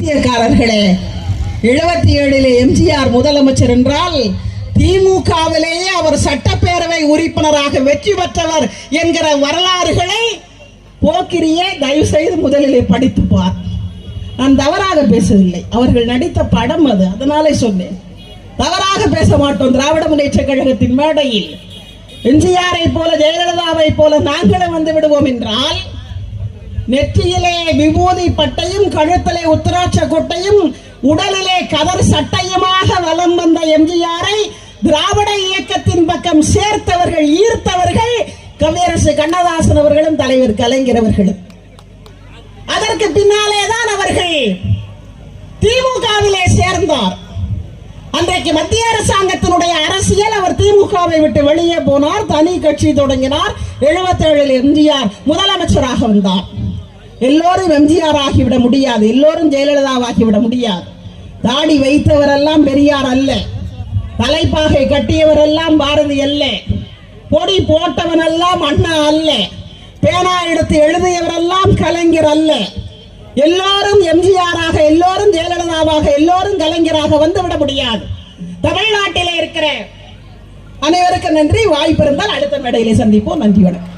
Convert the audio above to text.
பைத்தியக்காரர்களே, 77 எம்ஜிஆர் முதலமைச்சர் என்றால் திமுகவிலேயே அவர் சட்டப்பேரவை உறுப்பினராக வெற்றி பெற்றவர் என்கிற வரலாறுகளை போக்கிரியே தயவு செய்து முதலிலே படித்துப்பார். நான் தவறாக பேசவில்லை, அவர்கள் நடித்த படம் அது, அதனாலே சொன்னேன். தவறாக பேச மாட்டோம். திராவிட முன்னேற்ற கழகத்தின் மேடையில் எம்ஜிஆரை போல ஜெயலலிதாவை போல நாங்களும் வந்து விடுவோம் என்றால், நெற்றியிலே விபூதி பட்டையும் கழுத்திலே உத்தராட்ச கொட்டையும் உடலிலே கதர் சட்டையுமாக வலம் வந்த எம்ஜிஆரை திராவிட இயக்கத்தின் பக்கம் சேர்த்தவர்கள், ஈர்த்தவர்கள் கவியரசு கண்ணதாசன் அவர்களும் தலைவர் கலைஞர் அவர்களும். அதற்கு பின்னாலேதான் அவர்கள் திமுகவிலே சேர்ந்தார். அன்றைக்கு மத்திய அரசாங்கத்தினுடைய அரசியல், அவர் திமுகவை விட்டு வெளியே போனார், தனி கட்சி தொடங்கினார். 77 எம்ஜிஆர் முதலமைச்சராக வந்தார். எல்லோரும் எம்ஜிஆர் ஆகிவிட முடியாது, எல்லோரும் ஜெயலலிதாவாகிவிட முடியாது. தாடி வைத்தவரெல்லாம் பெரியார் அல்ல, தலைப்பாகை கட்டியவர் எல்லாம் பாரதி அல்ல, பொடி போட்டவன் எல்லாம் அண்ணா அல்ல, பேனா எடுத்து எழுதியவரெல்லாம் கலைஞர் அல்ல. எல்லோரும் எம்ஜிஆராக, எல்லோரும் ஜெயலலிதாவாக, எல்லோரும் கலைஞராக வந்துவிட முடியாது. தமிழ்நாட்டிலே இருக்கிற அனைவருக்கும் நன்றி. வாய்ப்பு இருந்தால் அடுத்த மேடையிலே சந்திப்போம். நன்றி, வணக்கம்.